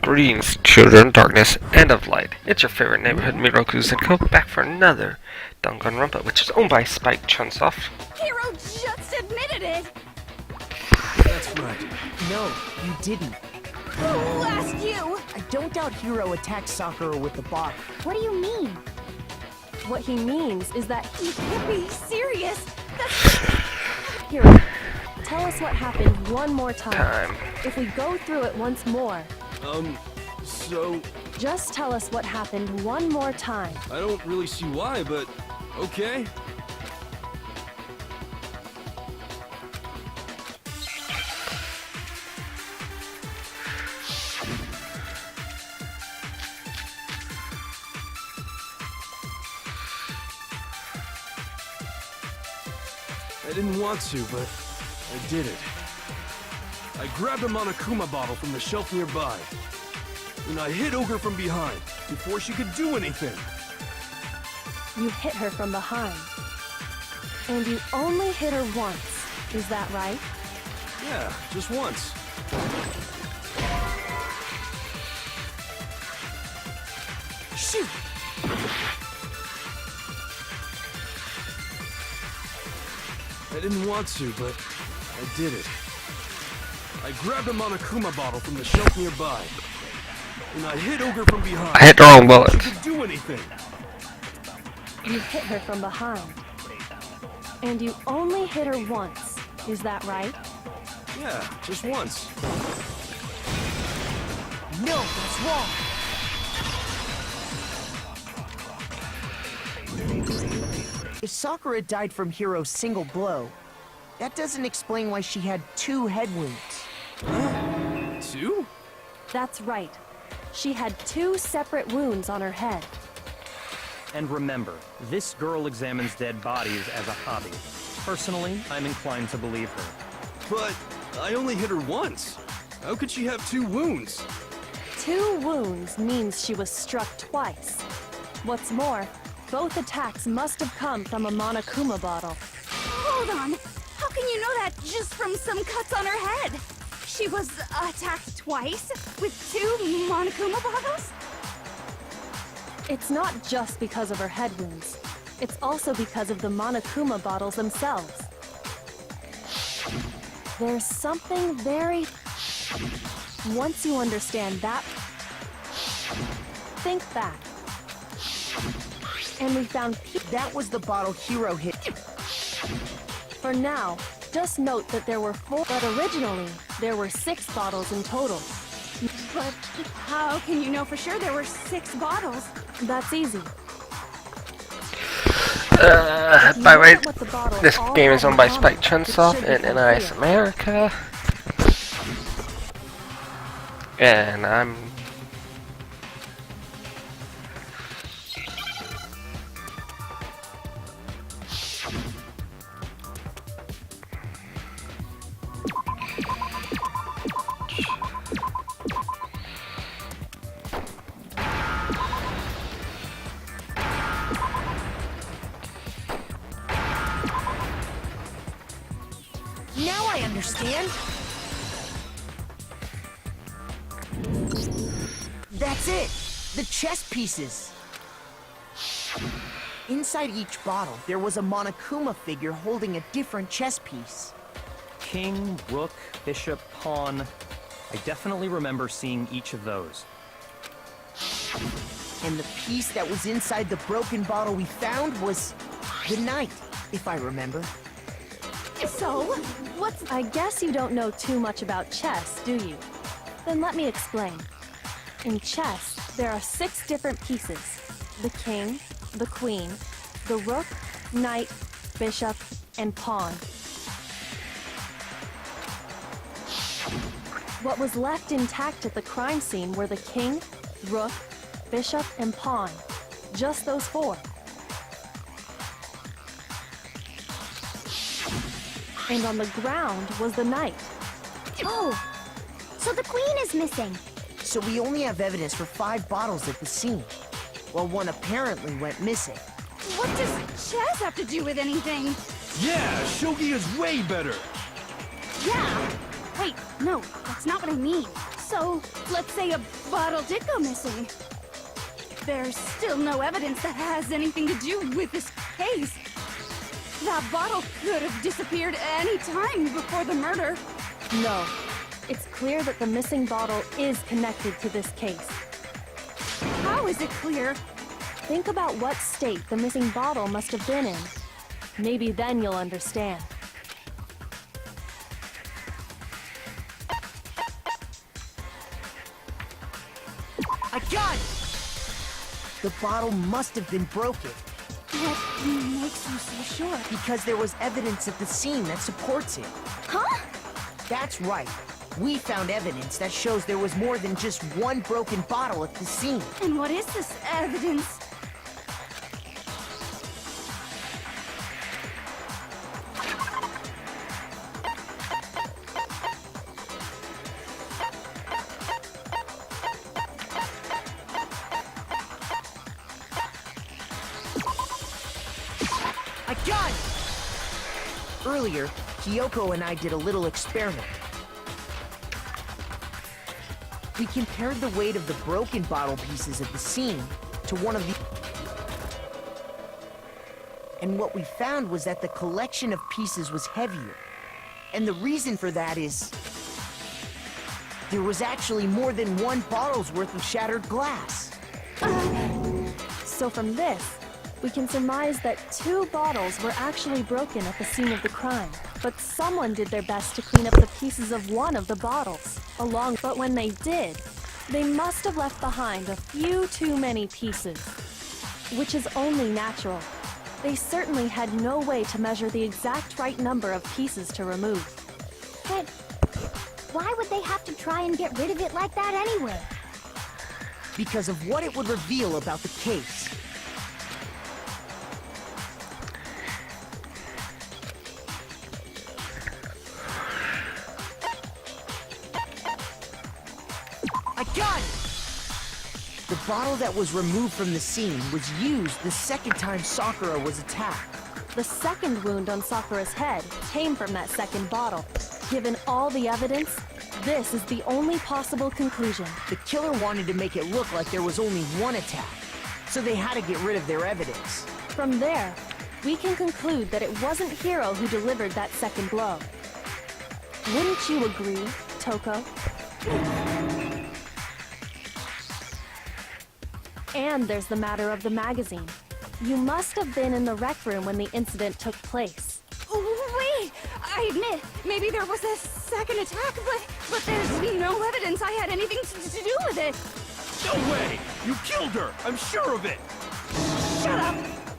Greetings, children, darkness, and of light. It's your favorite neighborhood Miroku Zenko, back for another danganronpa, which is owned by Spike Chunsoft. Hero just admitted it! That's right. No, you didn't. Who asked you? I don't doubt Hiro attacked Sakura with the bottle. What do you mean? What he means is that You can't be serious. That's... Hiro, tell us what happened one more time. If we go through it once more, So... just tell us what happened one more time. I don't really see why, but... okay. I didn't want to, but I did it. I grabbed a Monokuma bottle from the shelf nearby, and I hit Ogre from behind before she could do anything. You hit her from behind. And you only hit her once. Is that right? Yeah, just once. Shoot! I didn't want to, but I did it. I grabbed a Monokuma bottle from the shelf nearby, and I hit Ogre from behind. I hit the wrong bullet. She could do anything. You hit her from behind. And you only hit her once. Is that right? Yeah, just once. No, that's wrong. If Sakura died from Hiro's single blow, that doesn't explain why she had 2 head wounds. 2? That's right. She had 2 separate wounds on her head. And remember, this girl examines dead bodies as a hobby. Personally, I'm inclined to believe her. But I only hit her once. How could she have 2 wounds? 2 wounds means she was struck twice. What's more, both attacks must have come from a Monokuma bottle. Hold on. How can you know that just from some cuts on her head? She was attacked twice with 2 Monokuma bottles? It's not just because of her head wounds. It's also because of the Monokuma bottles themselves. There's something very... Once you understand that, think back. And we found... That was the bottle Hiro hit. For now, just note that there were 4, but originally, there were 6 bottles in total. But how can you know for sure there were 6 bottles? That's easy. By the way, What the bottle this all game is had owned by in Spike common, it Chunsoft should and become NIS clear. America. And I'm... Now I understand. That's it! The chess pieces! Inside each bottle, there was a Monokuma figure holding a different chess piece. King, rook, bishop, pawn. I definitely remember seeing each of those. And the piece that was inside the broken bottle we found was the knight, if I remember. So, what's... I guess you don't know too much about chess, do you? Then let me explain. In chess, there are 6 different pieces. The king, the queen, the rook, knight, bishop, and pawn. What was left intact at the crime scene were the king, rook, bishop, and pawn. Just those 4. And on the ground was the knight. Oh, so the queen is missing. So we only have evidence for 5 bottles at the scene, while one apparently went missing. What does chess have to do with anything? Yeah, shogi is way better. Yeah. Wait, no, that's not what I mean. So, let's say a bottle did go missing. There's still no evidence that has anything to do with this case. That bottle could have disappeared any time before the murder. No. It's clear that the missing bottle is connected to this case. How is it clear? Think about what state the missing bottle must have been in. Maybe then you'll understand. I got it! The bottle must have been broken What makes you so sure? because there was evidence at the scene that supports it. Huh? That's right. We found evidence that shows there was more than just one broken bottle at the scene. And what is this evidence? I got it! Earlier, Kyoko and I did a little experiment. We compared the weight of the broken bottle pieces at the scene to one of the... And what we found was that the collection of pieces was heavier. And the reason for that is... there was actually more than one bottle's worth of shattered glass. So from this, we can surmise that 2 bottles were actually broken at the scene of the crime. But someone did their best to clean up the pieces of one of the bottles. But when they did, they must have left behind a few too many pieces. Which is only natural. They certainly had no way to measure the exact right number of pieces to remove. But why would they have to try and get rid of it like that anyway? Because of what it would reveal about the case. I got it! The bottle that was removed from the scene was used the second time Sakura was attacked. The second wound on Sakura's head came from that second bottle. Given all the evidence, this is the only possible conclusion. The killer wanted to make it look like there was only one attack, so they had to get rid of their evidence. From there, we can conclude that it wasn't Hiro who delivered that second blow. Wouldn't you agree, Toko? And there's the matter of the magazine. You must have been in the rec room when the incident took place. Wait! I admit, maybe there was a second attack, but there's no evidence I had anything to do with it. No way! You killed her! I'm sure of it! Shut up!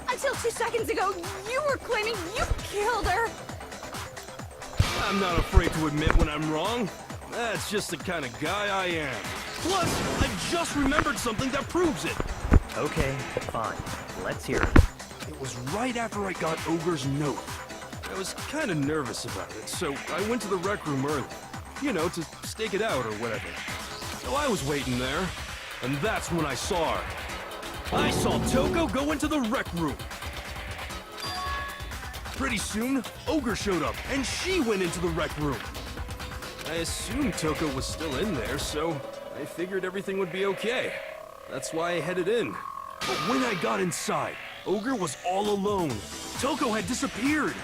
Until 2 seconds ago, you were claiming you killed her! I'm not afraid to admit when I'm wrong. That's just the kind of guy I am. Plus, I just remembered something that proves it. Okay, fine. Let's hear it. It was right after I got Ogre's note. I was kind of nervous about it, so I went to the rec room early. You know, to stake it out or whatever. So I was waiting there, and that's when I saw her. I saw Toko go into the rec room. Pretty soon, Ogre showed up, and she went into the rec room. I assumed Toko was still in there, so I figured everything would be okay. That's why I headed in. But when I got inside, Ogre was all alone. Toko had disappeared.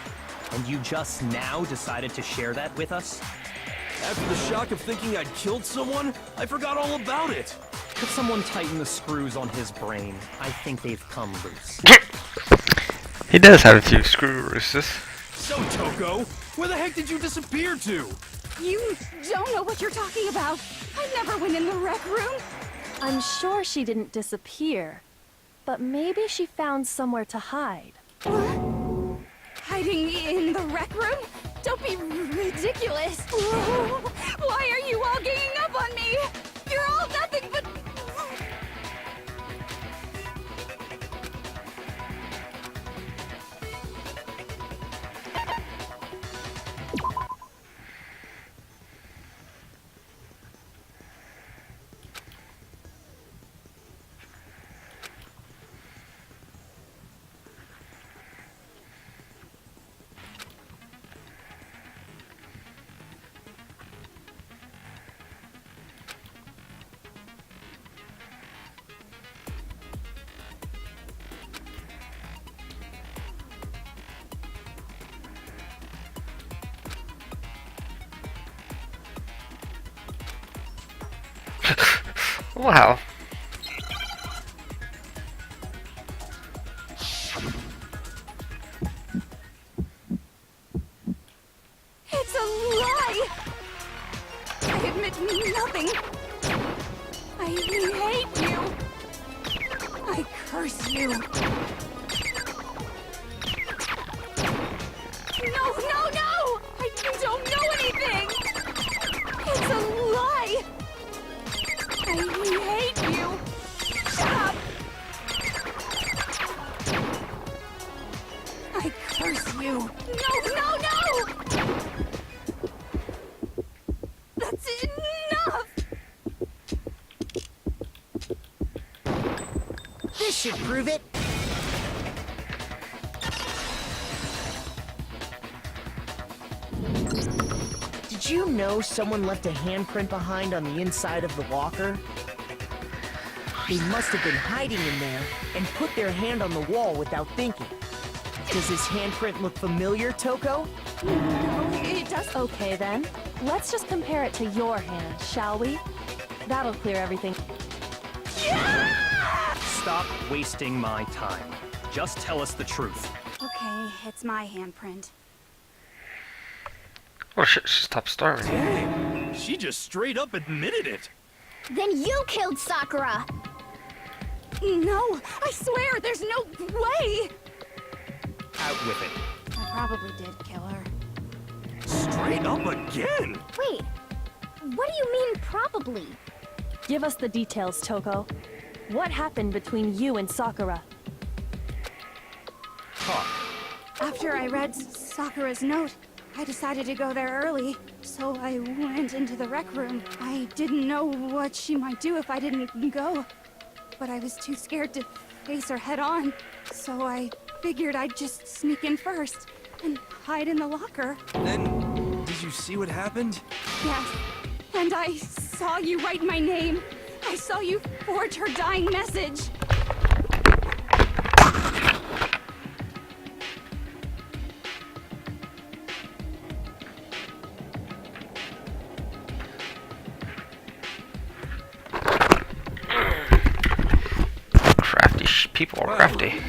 And you just now decided to share that with us? After the shock of thinking I'd killed someone, I forgot all about it. Could someone tighten the screws on his brain? I think they've come loose. He does have a few screw looses. So, Toko, where the heck did you disappear to? You don't know what you're talking about. I never went in the rec room. I'm sure she didn't disappear, but maybe she found somewhere to hide. What? Hiding in the rec room? Don't be ridiculous. Why are you all ganging up on me? You're all nothing but... Wow. It's a lie! I admit nothing. I hate you. I curse you. No, no, no! I don't know anything! It's a lie! I hate you! Shut up! I curse you! No, no, no! That's enough! This should prove it. Did you know someone left a handprint behind on the inside of the locker? They must have been hiding in there and put their hand on the wall without thinking. Does this handprint look familiar, Toko? No, it does. Okay then, let's just compare it to your hand, shall we? That'll clear everything. Stop wasting my time. Just tell us the truth. Okay, it's my handprint. Oh shit, she stopped starving. Dang, she just straight up admitted it. Then you killed Sakura! No, I swear, there's no way! Out with it. I probably did kill her. Straight up again. Wait, what do you mean probably? Give us the details, Toko. What happened between you and Sakura? Talk. After I read Sakura's note, I decided to go there early, so I went into the rec room. I didn't know what she might do if I didn't go, but I was too scared to face her head on, so I figured I'd just sneak in first and hide in the locker. Then, did you see what happened? Yes, and I saw you write my name. I saw you forge her dying message. People are Wow. crafty.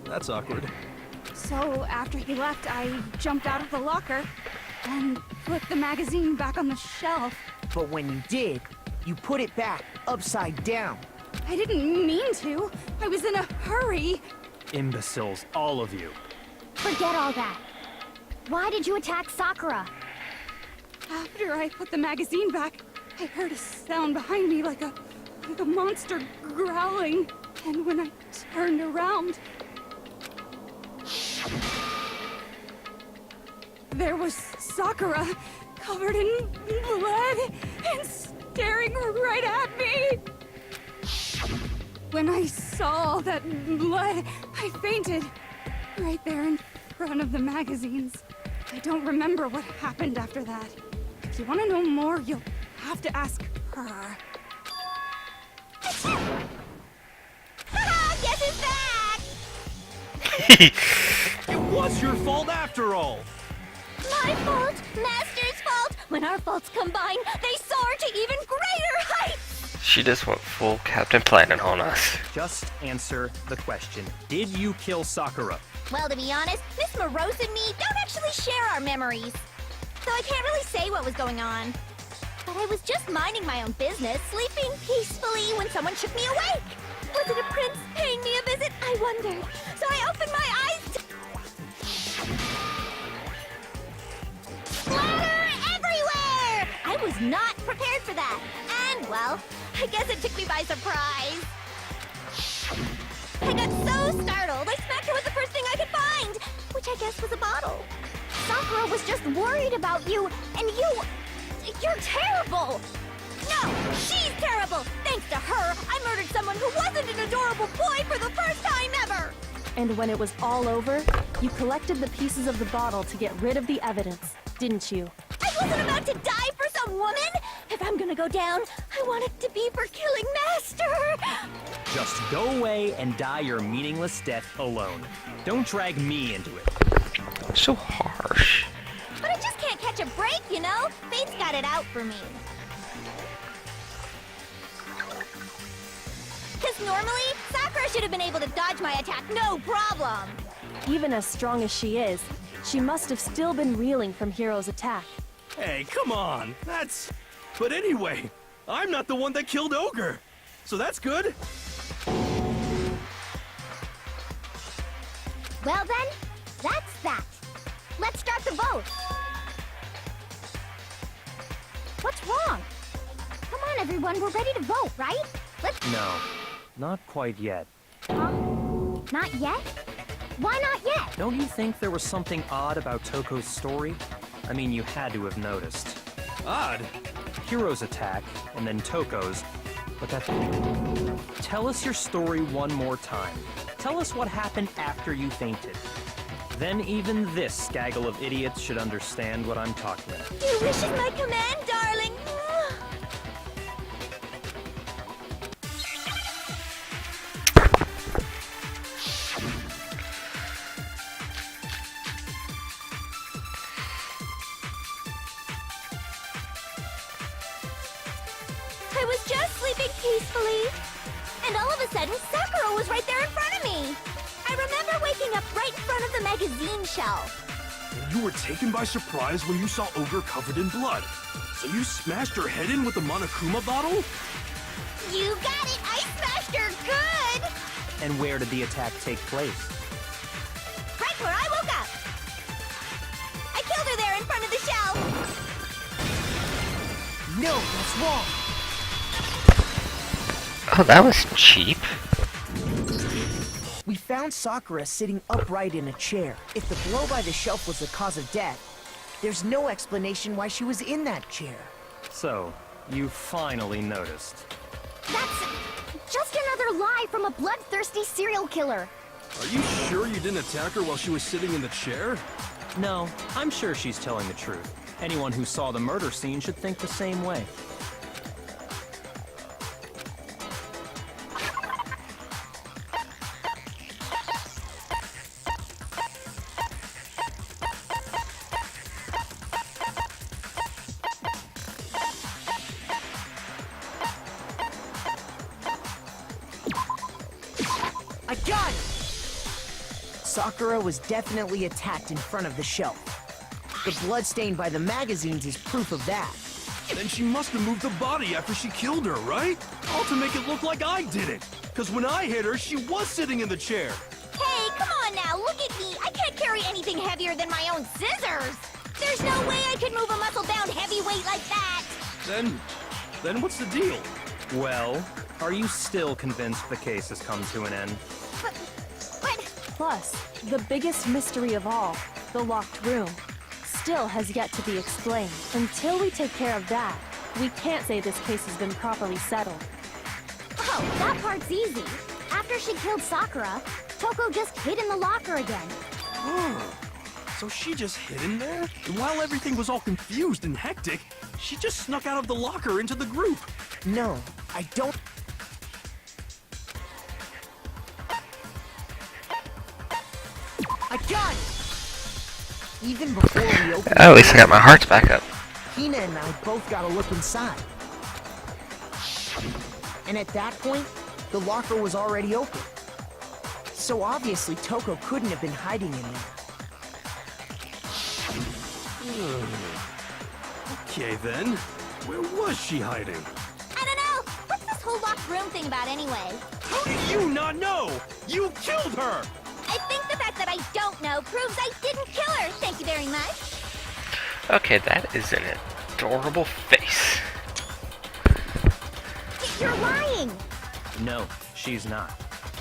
That's awkward. So after he left, I jumped out of the locker and put the magazine back on the shelf. But when you did, you put it back upside down. I didn't mean to. I was in a hurry. Imbeciles, all of you. Forget all that. Why did you attack Sakura? After I put the magazine back, I heard a sound behind me like a monster growling. And when I turned around, there was Sakura, covered in blood and staring right at me. When I saw all that blood, I fainted right there in front of the magazines. I don't remember what happened after that. If you want to know more, you'll have to ask her. Guess who's back? It was your fault after all. My fault, Master's fault. When our faults combine, they soar to even greater heights. She just went full Captain Planet on us. Just answer the question. Did you kill Sakura? Well, to be honest, Miss Morose and me don't actually share our memories. So I can't really say what was going on. But I was just minding my own business, sleeping peacefully when someone shook me awake. Was it a prince paying me a visit? I wondered. So I opened my eyes to... Splatter everywhere! I was not prepared for that. And, well, I guess it took me by surprise. I got so startled, I smacked her with the first thing I could find, which I guess was a bottle. Sakura was just worried about you, and you're terrible! No, she's terrible! Thanks to her, I murdered someone who wasn't an adorable boy for the first time ever! And when it was all over, you collected the pieces of the bottle to get rid of the evidence, didn't you? I wasn't about to die for some woman! If I'm gonna go down, I want it to be for killing Master! Just go away and die your meaningless death alone. Don't drag me into it. So harsh. But I just can't catch a break, you know? Fate's got it out for me. this normally, Sakura should have been able to dodge my attack no problem. Even as strong as she is, she must have still been reeling from Hiro's attack. Hey, come on. But anyway, I'm not the one that killed Ogre. So that's good. Well then, that's that. Let's start the vote. What's wrong? Come on, everyone, we're ready to vote, right? Let's... No, not quite yet. Huh? Not yet? Why not yet? Don't you think there was something odd about Toko's story? I mean, you had to have noticed. Odd. Hiro's attack, and then Toko's, but that... Tell us your story one more time. Tell us what happened after you fainted. Then even this gaggle of idiots should understand what I'm talking about. Your wish is my command, darling. I was just sleeping peacefully, and all of a sudden, Sakura was right there in front of me. I remember waking up right in front of the magazine shelf. You were taken by surprise when you saw Ogre covered in blood. So you smashed her head in with the Monokuma bottle? You got it! I smashed her good! And where did the attack take place? Right where I woke up! I killed her there in front of the shelf! No, that's wrong. Oh, that was cheap. We found Sakura sitting upright in a chair. If the blow by the shelf was the cause of death, there's no explanation why she was in that chair. So, you finally noticed. That's just another lie from a bloodthirsty serial killer. Are you sure you didn't attack her while she was sitting in the chair? No, I'm sure she's telling the truth. Anyone who saw the murder scene should think the same way. I got it! Sakura was definitely attacked in front of the shelf. The blood stained by the magazines is proof of that. Then she must have moved the body after she killed her, right? All to make it look like I did it. Because when I hit her, she was sitting in the chair. Hey, come on now, look at me! I can't carry anything heavier than my own scissors! There's no way I could move a muscle-bound heavyweight like that! Then what's the deal? Well, are you still convinced the case has come to an end? But... Plus, the biggest mystery of all, the locked room, still has yet to be explained. Until we take care of that, we can't say this case has been properly settled. Oh, that part's easy. After she killed Sakura, Toko just hid in the locker again. So she just hid in there? And while everything was all confused and hectic, she just snuck out of the locker into the group. No, I don't... I got it! Even before we opened At least I got my hearts back up. Hina and I both got a look inside. And at that point, the locker was already open. So obviously Toko couldn't have been hiding in there. Okay then, where was she hiding? I don't know! What's this whole locked room thing about anyway? How do you not know? You killed her! I think the fact that I don't know proves I didn't kill her, thank you very much. Okay, that is an adorable face. You're lying! No, she's not.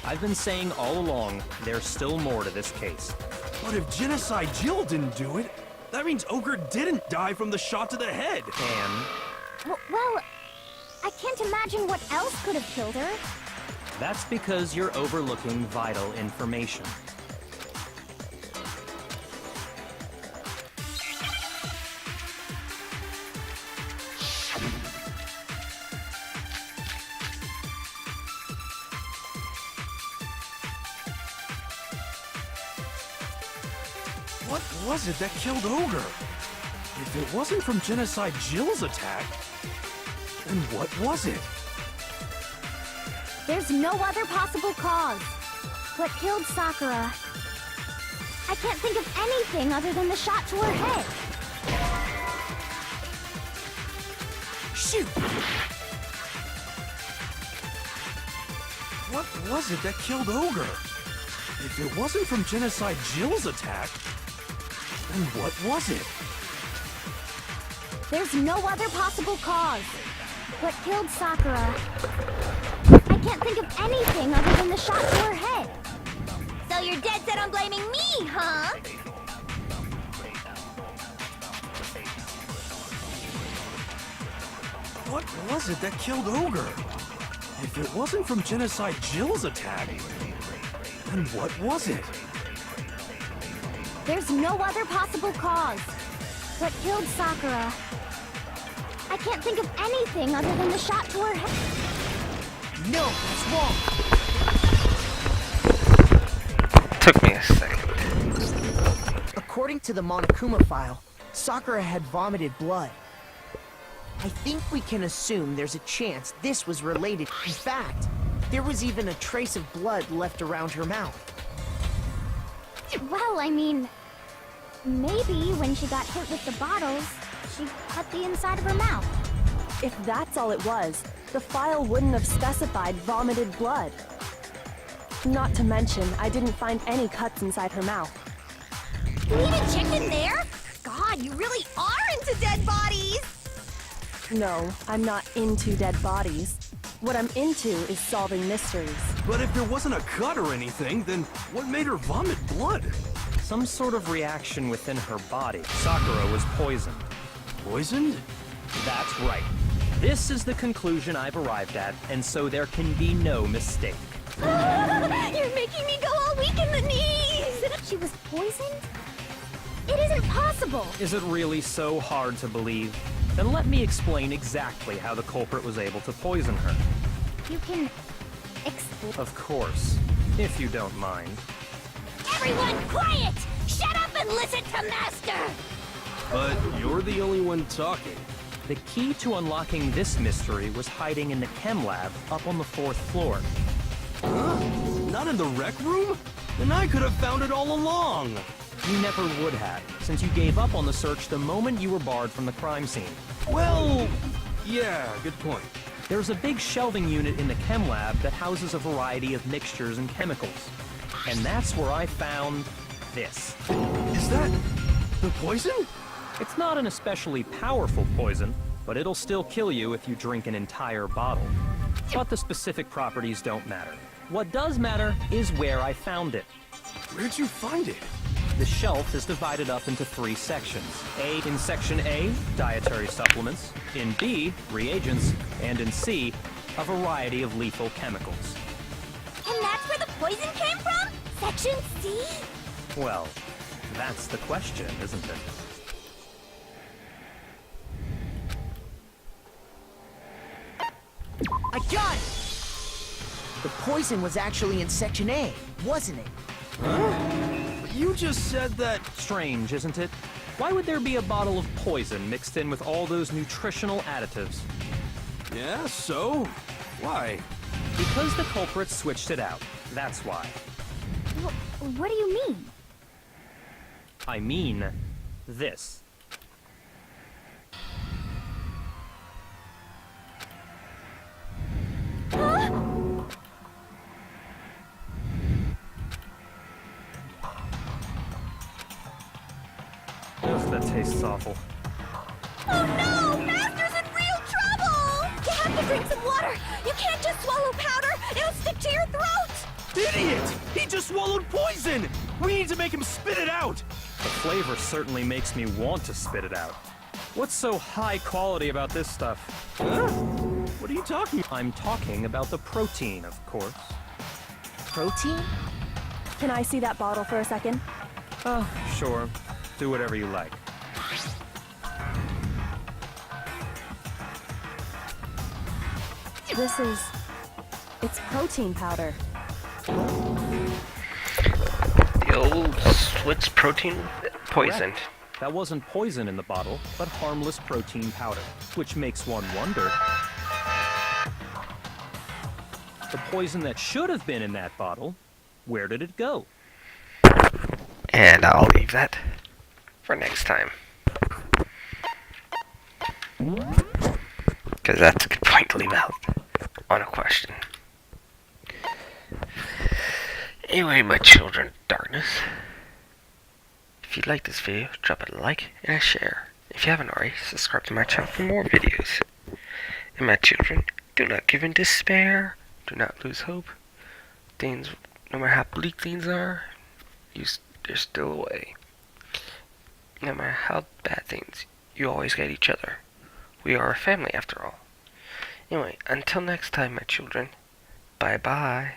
I've been saying all along, there's still more to this case. But if Genocide Jill didn't do it, that means Ogre didn't die from the shot to the head. And Well, I can't imagine what else could have killed her. that's because you're overlooking vital information. What was it that killed Ogre? If it wasn't from Genocide Jill's attack, then what was it? There's no other possible cause. What killed Sakura? I can't think of anything other than the shot to her head. Shoot! What was it that killed Ogre? If it wasn't from Genocide Jill's attack, then what was it? There's no other possible cause. What killed Sakura? I can't think of anything other than the shot to her head. So you're dead set on blaming me, huh? What was it that killed Ogre? If it wasn't from Genocide Jill's attack, then what was it? There's no other possible cause. What killed Sakura? I can't think of anything other than the shot to her head. No, that's wrong. Took me a second. According to the Monokuma file, Sakura had vomited blood. I think we can assume there's a chance this was related. In fact, there was even a trace of blood left around her mouth. Well, I mean, maybe when she got hit with the bottles, she cut the inside of her mouth. If that's all it was, the file wouldn't have specified vomited blood. Not to mention, I didn't find any cuts inside her mouth. You even checked in there? God, you really are into dead bodies! No, I'm not into dead bodies. What I'm into is solving mysteries. But if there wasn't a cut or anything, then what made her vomit blood? Some sort of reaction within her body. Sakura was poisoned. Poisoned? That's right. This is the conclusion I've arrived at, and so there can be no mistake. You're making me go all weak in the knees! She was poisoned? It isn't possible! Is it really so hard to believe? Then let me explain exactly how the culprit was able to poison her. You can explain. Of course, if you don't mind. Everyone quiet! Shut up and listen to Master! But you're the only one talking. The key to unlocking this mystery was hiding in the chem lab up on the 4th floor. Huh? Not in the rec room? Then I could have found it all along. You never would have, since you gave up on the search the moment you were barred from the crime scene. Well, yeah, good point. There's a big shelving unit in the chem lab that houses a variety of mixtures and chemicals. And that's where I found this. Is that the poison? It's not an especially powerful poison, but it'll still kill you if you drink an entire bottle. But the specific properties don't matter. What does matter is where I found it. Where'd you find it? The shelf is divided up into 3 sections. In Section A, dietary supplements. In B, reagents. And in C, a variety of lethal chemicals. And that's where the poison came from? Section C? Well, that's the question, isn't it? I got it! The poison was actually in Section A, wasn't it? But you just said that... Strange, isn't it? Why would there be a bottle of poison mixed in with all those nutritional additives? Yeah, so? Why? Because the culprit switched it out. That's why. What do you mean? I mean, this. Ugh, that tastes awful. Oh no! Master's in real trouble! You have to drink some water! You can't just swallow powder! It'll stick to your throat! Idiot! He just swallowed poison! We need to make him spit it out! The flavor certainly makes me want to spit it out. What's so high quality about this stuff? Huh? What are you talking about? I'm talking about the protein, of course. Protein? Can I see that bottle for a second? Oh, sure. Do whatever you like. It's protein powder. The old Switz protein poisoned. Correct. That wasn't poison in the bottle, but harmless protein powder, which makes one wonder. The poison that should have been in that bottle, where did it go? And I'll leave that for next time. Because that's a good point to leave out on a question. Anyway, my children of darkness, if you like this video, drop a like and a share. If you haven't already, subscribe to my channel for more videos. And my children, do not give in despair. Do not lose hope. Things, no matter how bleak things are, there's still a way. No matter how bad things, you always get each other. We are a family after all. Anyway, until next time, my children, bye-bye.